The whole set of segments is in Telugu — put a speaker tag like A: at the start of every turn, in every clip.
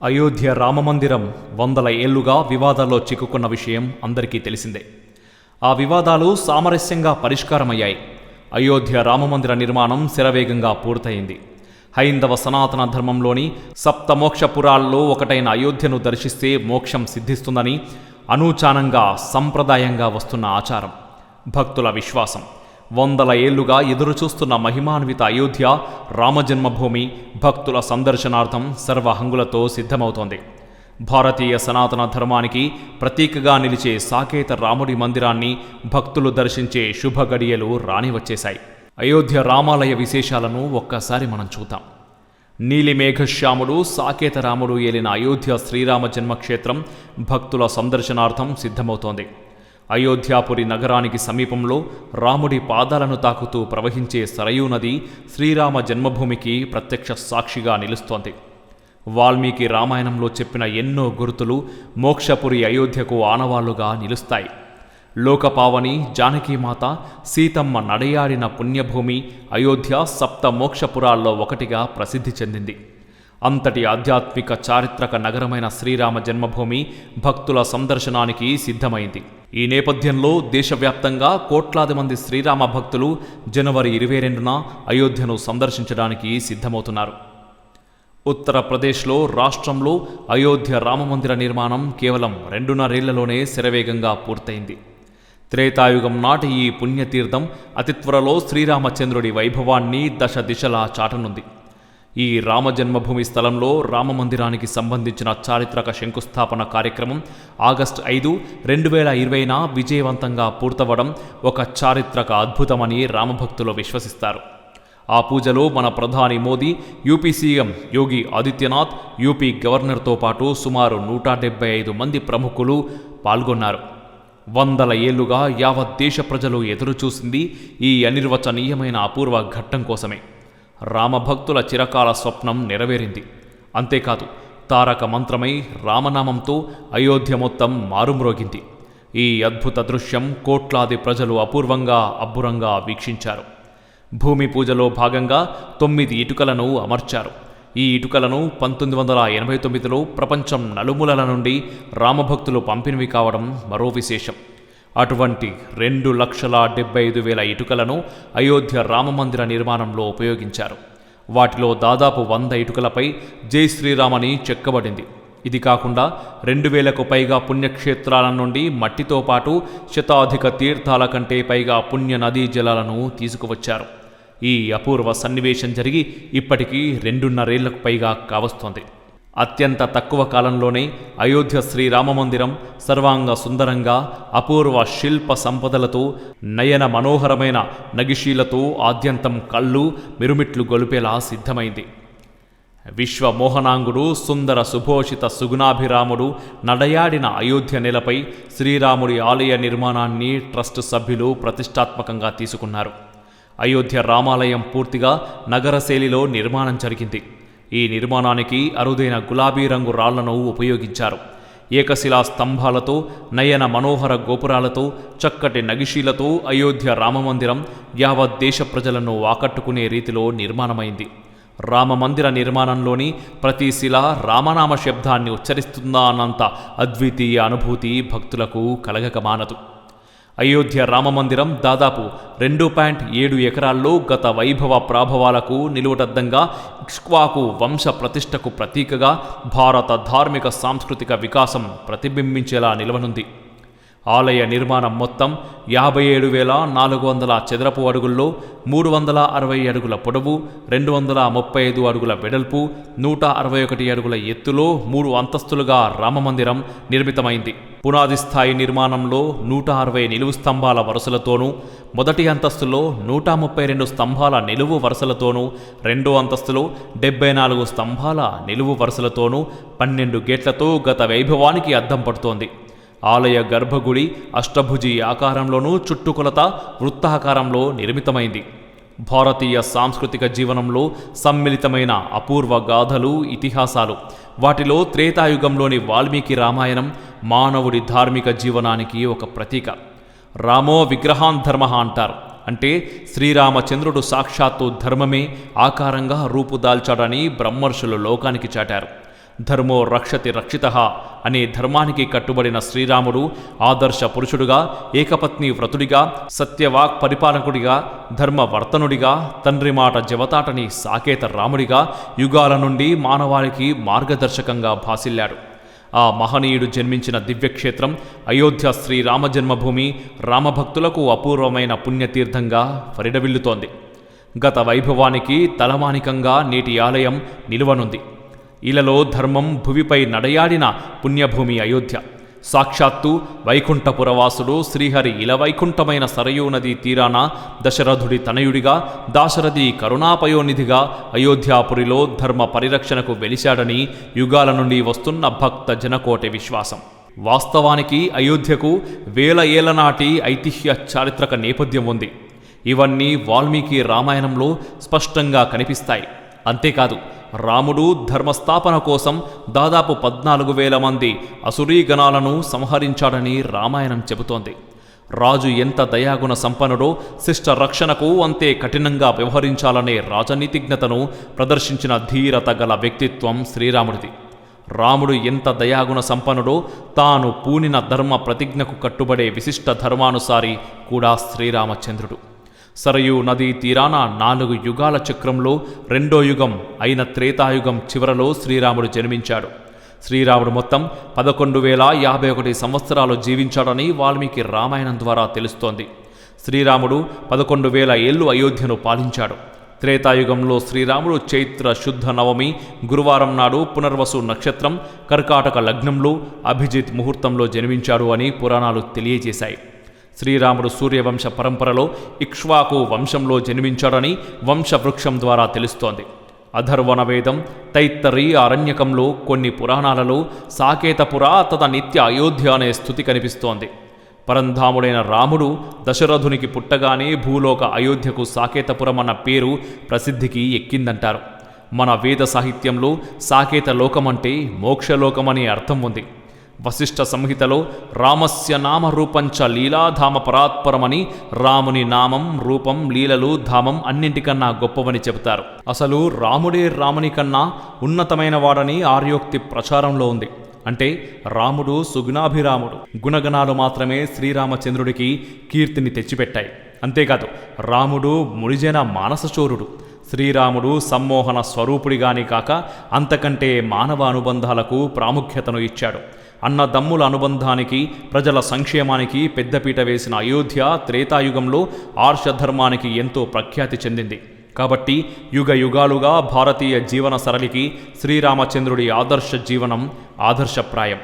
A: అయోధ్య రామమందిరం వందల ఏళ్లుగా వివాదాల్లో చిక్కుకున్న విషయం అందరికీ తెలిసిందే. ఆ వివాదాలు సామరస్యంగా పరిష్కారమయ్యాయి. అయోధ్య రామమందిర నిర్మాణం శరవేగంగా పూర్తయింది. హైందవ సనాతన ధర్మంలోని సప్తమోక్షపురాల్లో ఒకటైన అయోధ్యను దర్శిస్తే మోక్షం సిద్ధిస్తుందని అనూచానంగా సంప్రదాయంగా వస్తున్న ఆచారం, భక్తుల విశ్వాసం. వందల ఏళ్లుగా ఎదురుచూస్తున్న మహిమాన్విత అయోధ్య రామజన్మభూమి భక్తుల సందర్శనార్థం సర్వహంగులతో సిద్ధమవుతోంది. భారతీయ సనాతన ధర్మానికి ప్రతీకగా నిలిచే సాకేత రాముడి మందిరాన్ని భక్తులు దర్శించే శుభ గడియలు రానివచ్చేశాయి. అయోధ్య రామాలయ విశేషాలను ఒక్కసారి మనం చూద్దాం. నీలిమేఘశ్యాముడు సాకేత రాముడు ఏలిన అయోధ్య శ్రీరామ జన్మక్షేత్రం భక్తుల సందర్శనార్థం సిద్ధమవుతోంది. అయోధ్యాపురి నగరానికి సమీపంలో రాముడి పాదాలను తాకుతూ ప్రవహించే సరయూ నది శ్రీరామ జన్మభూమికి ప్రత్యక్ష సాక్షిగా నిలుస్తోంది. వాల్మీకి రామాయణంలో చెప్పిన ఎన్నో గుర్తులు మోక్షపురి అయోధ్యకు ఆనవాళ్లుగా నిలుస్తాయి. లోకపావని జానకీమాత సీతమ్మ నడయాడిన పుణ్యభూమి అయోధ్య సప్త మోక్షపురాల్లో ఒకటిగా ప్రసిద్ధి చెందింది. అంతటి ఆధ్యాత్మిక చారిత్రక నగరమైన శ్రీరామ జన్మభూమి భక్తుల సందర్శనానికి సిద్ధమైంది. ఈ నేపథ్యంలో దేశవ్యాప్తంగా కోట్లాది మంది శ్రీరామ భక్తులు జనవరి 22న అయోధ్యను సందర్శించడానికి సిద్ధమవుతున్నారు. ఉత్తరప్రదేశ్లో రాష్ట్రంలో అయోధ్య రామమందిర నిర్మాణం కేవలం 2.5 ఏళ్లలోనే శరవేగంగా పూర్తయింది. త్రేతాయుగం నాటి ఈ పుణ్యతీర్థం అతి త్వరలో శ్రీరామచంద్రుడి వైభవాన్ని దశ దిశలా చాటనుంది. ఈ రామజన్మభూమి స్థలంలో రామమందిరానికి సంబంధించిన చారిత్రక శంకుస్థాపన కార్యక్రమం ఆగస్టు 5, 2020న విజయవంతంగా పూర్తవడం ఒక చారిత్రక అద్భుతమని రామభక్తులు విశ్వసిస్తారు. ఆ పూజలో మన ప్రధాని Modi, UP CM Yogi Adityanath, UP గవర్నర్తో పాటు సుమారు 175 మంది ప్రముఖులు పాల్గొన్నారు. వందల ఏళ్లుగా యావత్ దేశ ప్రజలు ఎదురుచూసింది ఈ అనిర్వచనీయమైన అపూర్వ ఘట్టం కోసమే. రామభక్తుల చిరకాల స్వప్నం నెరవేరింది. అంతేకాదు, తారక మంత్రమై రామనామంతో అయోధ్య మొత్తం మారుమ్రోగింది. ఈ అద్భుత దృశ్యం కోట్లాది ప్రజలు అపూర్వంగా అబ్బురంగా వీక్షించారు. భూమి పూజలో భాగంగా 9 ఇటుకలను అమర్చారు. ఈ ఇటుకలను 1989లో ప్రపంచం నలుమూలల నుండి రామభక్తులు పంపినవి కావడం మరో విశేషం. అటువంటి 2,75,000 ఇటుకలను అయోధ్య రామమందిర నిర్మాణంలో ఉపయోగించారు. వాటిలో దాదాపు 100 ఇటుకలపై జై శ్రీరామని చెక్కబడింది. ఇది కాకుండా 2,000కు పైగా పుణ్యక్షేత్రాల నుండి మట్టితో పాటు శతాధిక తీర్థాల కంటే పైగా పుణ్య నదీ జలాలను తీసుకువచ్చారు. ఈ అపూర్వ సన్నివేశం జరిగి ఇప్పటికీ 2.5 ఏళ్లకు పైగా కావస్తోంది. అత్యంత తక్కువ కాలంలోనే అయోధ్య శ్రీరామమందిరం సర్వాంగ సుందరంగా అపూర్వ శిల్ప సంపదలతో నయన మనోహరమైన నగిషీలతో ఆద్యంతం కళ్ళు మిరుమిట్లు గొలిపేలా సిద్ధమైంది. విశ్వమోహనాంగుడు సుందర సుభోషిత సుగుణాభిరాముడు నడయాడిన అయోధ్య నేలపై శ్రీరాముడి ఆలయ నిర్మాణాన్ని ట్రస్ట్ సభ్యులు ప్రతిష్టాత్మకంగా తీసుకున్నారు. అయోధ్య రామాలయం పూర్తిగా నగరశైలిలో నిర్మాణం జరిగింది. ఈ నిర్మాణానికి అరుదైన గులాబీ రంగు రాళ్లను ఉపయోగించారు. ఏకశిలా స్తంభాలతో, నయన మనోహర గోపురాలతో, చక్కటి నగిషీలతో అయోధ్య రామమందిరం యావత్ దేశ ప్రజలను ఆకట్టుకునే రీతిలో నిర్మాణమైంది. రామమందిర నిర్మాణంలోని ప్రతి శిల రామనామ శబ్దాన్ని ఉచ్చరిస్తుందా అన్నంత అద్వితీయ అనుభూతి భక్తులకు కలగక మానదు. అయోధ్య రామమందిరం దాదాపు 2.7 ఎకరాల్లో గత వైభవ ప్రాభవాలకు నిలువటద్దంగా ఇక్ష్వాకు వంశ ప్రతిష్టకు ప్రతీకగా భారత ధార్మిక సాంస్కృతిక వికాసం ప్రతిబింబించేలా నిలవనుంది. ఆలయ నిర్మాణం మొత్తం 57,400 చదరపు అడుగుల్లో 360 అడుగుల పొడవు, 235 అడుగుల వెడల్పు, 161 అడుగుల ఎత్తులో 3 అంతస్తులుగా రామమందిరం నిర్మితమైంది. పునాది స్థాయి నిర్మాణంలో 160 నిలువు స్తంభాల వరుసలతోనూ, మొదటి అంతస్తులో 132 స్తంభాల నిలువు వరుసలతోనూ, రెండో అంతస్తులో 74 స్తంభాల నిలువు వరుసలతోనూ 12 గేట్లతో గత వైభవానికి అద్దం పడుతోంది. ఆలయ గర్భగుడి అష్టభుజి ఆకారంలోనూ చుట్టుకొలత వృత్తాకారంలో నిర్మితమైంది. భారతీయ సాంస్కృతిక జీవనంలో సమ్మిళితమైన అపూర్వ గాథలు, ఇతిహాసాలు. వాటిలో త్రేతాయుగంలోని వాల్మీకి రామాయణం మానవుడి ధార్మిక జీవనానికి ఒక ప్రతీక. రామో విగ్రహాన్ ధర్మ అంటారు. అంటే శ్రీరామచంద్రుడు సాక్షాత్తు ధర్మమే ఆకారంగా రూపుదాల్చాడని బ్రహ్మర్షులు లోకానికి చాటారు. ధర్మో రక్షతి రక్షితః అనే ధర్మానికి కట్టుబడిన శ్రీరాముడు ఆదర్శ పురుషుడుగా, ఏకపత్ని వ్రతుడిగా, సత్యవాక్ పరిపాలకుడిగా, ధర్మవర్తనుడిగా, తండ్రి మాట జవతాటని సాకేత రాముడిగా యుగాల నుండి మానవాళికి మార్గదర్శకంగా భాసిల్లాడు. ఆ మహనీయుడు జన్మించిన దివ్యక్షేత్రం అయోధ్య శ్రీరామ జన్మభూమి రామభక్తులకు అపూర్వమైన పుణ్యతీర్థంగా పరిడవిల్లుతోంది. గత వైభవానికి తలమానికంగా నేటి ఆలయం నిలువనుంది. ఇలలో ధర్మం భువిపై నడయాడిన పుణ్యభూమి అయోధ్య. సాక్షాత్తు వైకుంఠపురవాసుడు శ్రీహరి ఇలవైకుంఠమైన సరయూ నదీ తీరాన దశరథుడి తనయుడిగా, దాశరథి కరుణాపయోనిధిగా అయోధ్యాపురిలో ధర్మ పరిరక్షణకు వెలిశాడని యుగాల నుండి వస్తున్న భక్త జనకోటి విశ్వాసం. వాస్తవానికి అయోధ్యకు వేల ఏళ్ల నాటి ఐతిహ్య చారిత్రక నేపథ్యం ఉంది. ఇవన్నీ వాల్మీకి రామాయణంలో స్పష్టంగా కనిపిస్తాయి. అంతేకాదు, రాముడు ధర్మస్థాపన కోసం దాదాపు 14,000 మంది అసురీగణాలను సంహరించాడని రామాయణం చెబుతోంది. రాజు ఎంత దయాగుణ సంపన్నుడో శిష్ట రక్షణకు అంతే కఠినంగా వ్యవహరించాలనే రాజనీతిజ్ఞతను ప్రదర్శించిన ధీరత గల వ్యక్తిత్వం శ్రీరాముడిది. రాముడు ఎంత దయాగుణ సంపన్నుడో తాను పూనిన ధర్మ ప్రతిజ్ఞకు కట్టుబడే విశిష్ట ధర్మానుసారి కూడా శ్రీరామచంద్రుడు. సరయూ నదీ తీరాన 4 యుగాల చక్రంలో 2వ యుగం అయిన త్రేతాయుగం చివరలో శ్రీరాముడు జన్మించాడు. శ్రీరాముడు మొత్తం 11,051 సంవత్సరాలు జీవించాడని వాల్మీకి రామాయణం ద్వారా తెలుస్తోంది. శ్రీరాముడు 11,000 ఏళ్లు అయోధ్యను పాలించాడు. త్రేతాయుగంలో శ్రీరాముడు చైత్ర శుద్ధ నవమి గురువారం నాడు పునర్వసు నక్షత్రం కర్కాటక లగ్నంలో అభిజిత్ ముహూర్తంలో జన్మించాడు అని పురాణాలు తెలియజేశాయి. శ్రీరాముడు సూర్యవంశ పరంపరలో ఇక్ష్వాకు వంశంలో జన్మించాడని వంశవృక్షం ద్వారా తెలుస్తోంది. అథర్వణ వేదం, తైత్తరీ అరణ్యకంలో కొన్ని పురాణాలలో సాకేతపుర తద నిత్య అయోధ్య అనే స్థుతి కనిపిస్తోంది. పరంధాముడైన రాముడు దశరథునికి పుట్టగానే భూలోక అయోధ్యకు సాకేతపురం అన్న పేరు ప్రసిద్ధికి ఎక్కిందంటారు. మన వేద సాహిత్యంలో సాకేత లోకమంటే మోక్షలోకమనే అర్థం ఉంది. వశిష్ఠ సంహితలో రామస్య నామ రూపంచ లీలాధామ పరాత్పరమని రాముని నామం, రూపం, లీలలు, ధామం అన్నింటికన్నా గొప్పవని చెబుతారు. అసలు రాముడే రాముని కన్నా ఉన్నతమైన వాడని ఆర్యోక్తి ప్రచారంలో ఉంది. అంటే రాముడు సుగుణాభిరాముడు. గుణగణాలు మాత్రమే శ్రీరామచంద్రుడికి కీర్తిని తెచ్చిపెట్టాయి. అంతేకాదు, రాముడు ముడిజన మానసచోరుడు. శ్రీరాముడు సమ్మోహన స్వరూపుడిగాని కాక అంతకంటే మానవ అనుబంధాలకు ప్రాముఖ్యతను ఇచ్చాడు. అన్నదమ్ముల అనుబంధానికి, ప్రజల సంక్షేమానికి పెద్దపీట వేసిన అయోధ్య త్రేతాయుగంలో ఆర్షధర్మానికి ఎంతో ప్రఖ్యాతి చెందింది. కాబట్టి యుగ యుగాలుగా భారతీయ జీవన సరళికి శ్రీరామచంద్రుడి ఆదర్శ జీవనం ఆదర్శప్రాయం.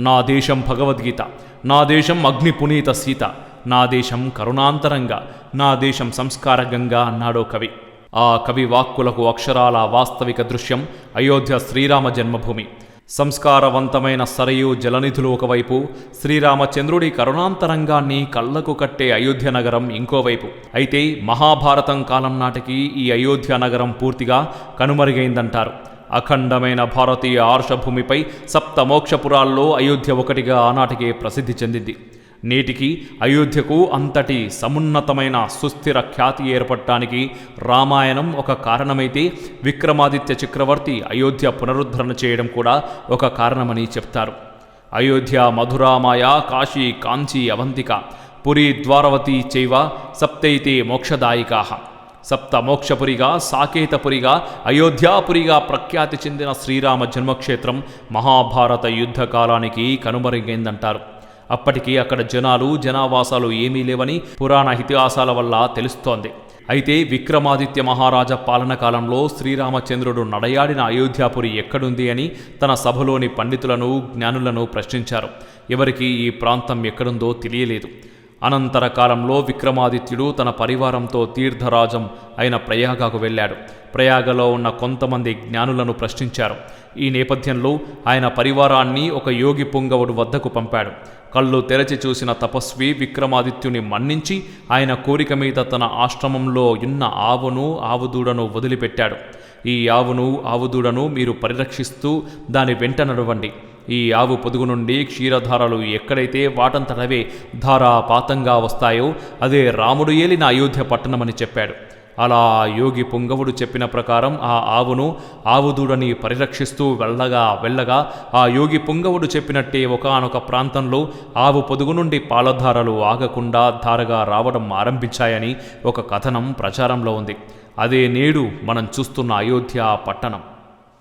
A: నా దేశం భగవద్గీత, నా దేశం అగ్ని పునీత సీత, నా దేశం కరుణాంతరంగా, నా దేశం సంస్కారగంగా అన్నాడో కవి. ఆ కవి వాక్కులకు అక్షరాల వాస్తవిక దృశ్యం అయోధ్య శ్రీరామ జన్మభూమి. సంస్కారవంతమైన సరయూ జలనిధులు ఒకవైపు, శ్రీరామచంద్రుడి కరుణాంతరంగాన్ని కళ్లకు కట్టే అయోధ్య నగరం ఇంకోవైపు. అయితే మహాభారతం కాలం నాటికి ఈ అయోధ్య నగరం పూర్తిగా కనుమరుగైందంటారు. అఖండమైన భారతీయ ఆర్షభూమిపై సప్తమోక్షపురాల్లో అయోధ్య ఒకటిగా ఆనాటికే ప్రసిద్ధి చెందింది. నేటికి అయోధ్యకు అంతటి సమున్నతమైన సుస్థిర ఖ్యాతి ఏర్పడటానికి రామాయణం ఒక కారణమైతే, విక్రమాదిత్య చక్రవర్తి అయోధ్య పునరుద్ధరణ చేయడం కూడా ఒక కారణమని చెప్తారు. అయోధ్య, మధురామాయ, కాశీ, కాంచీ, అవంతిక, పురి, ద్వారవతి చైవ సప్తైతే మోక్షదాయికాః. సప్త మోక్షపురిగా, సాకేతపురిగా, అయోధ్యాపురిగా ప్రఖ్యాతి చెందిన శ్రీరామ జన్మక్షేత్రం మహాభారత యుద్ధ కాలానికి కనుమరుగైందంటారు. అప్పటికి అక్కడ జనావాసాలు ఏమీ లేవని పురాణ ఇతిహాసాల వల్ల తెలుస్తోంది. అయితే విక్రమాదిత్య మహారాజా పాలన కాలంలో శ్రీరామచంద్రుడు నడయాడిన అయోధ్యాపురి ఎక్కడుంది అని తన సభలోని పండితులను, జ్ఞానులను ప్రశ్నించారు. ఎవరికి ఈ ప్రాంతం ఎక్కడుందో తెలియలేదు. అనంతర కాలంలో విక్రమాదిత్యుడు తన పరివారంతో తీర్థరాజం అయిన ప్రయాగకు వెళ్ళాడు. ప్రయాగలో ఉన్న కొంతమంది జ్ఞానులను ప్రశ్నించారు. ఈ నేపథ్యంలో ఆయన పరివారాన్ని ఒక యోగి పుంగవుడు వద్దకు పంపాడు. కళ్ళు తెరచి చూసిన తపస్వి విక్రమాదిత్యుని మన్నించి ఆయన కోరిక మీద తన ఆశ్రమంలో ఉన్న ఆవును, ఆవుదూడను వదిలిపెట్టాడు. ఈ ఆవును, ఆవుదూడను మీరు పరిరక్షిస్తూ దాని వెంట నడవండి. ఈ ఆవు పొదుగు నుండి క్షీరధారలు ఎక్కడైతే వాటంతటవే ధారాపాతంగా వస్తాయో అదే రాముడు ఏలిన అయోధ్య పట్టణమని చెప్పాడు. అలా యోగి పుంగవుడు చెప్పిన ప్రకారం ఆ ఆవును ఆవుదూడని పరిరక్షిస్తూ వెళ్ళగా ఆ యోగి పుంగవుడు చెప్పినట్టే ఒకానొక ప్రాంతంలో ఆవు పొదుగు నుండి పాలధారలు ఆగకుండా ధారగా రావడం ఆరంభించాయని ఒక కథనం ప్రచారంలో ఉంది. అదే నేడు మనం చూస్తున్న అయోధ్య పట్టణం.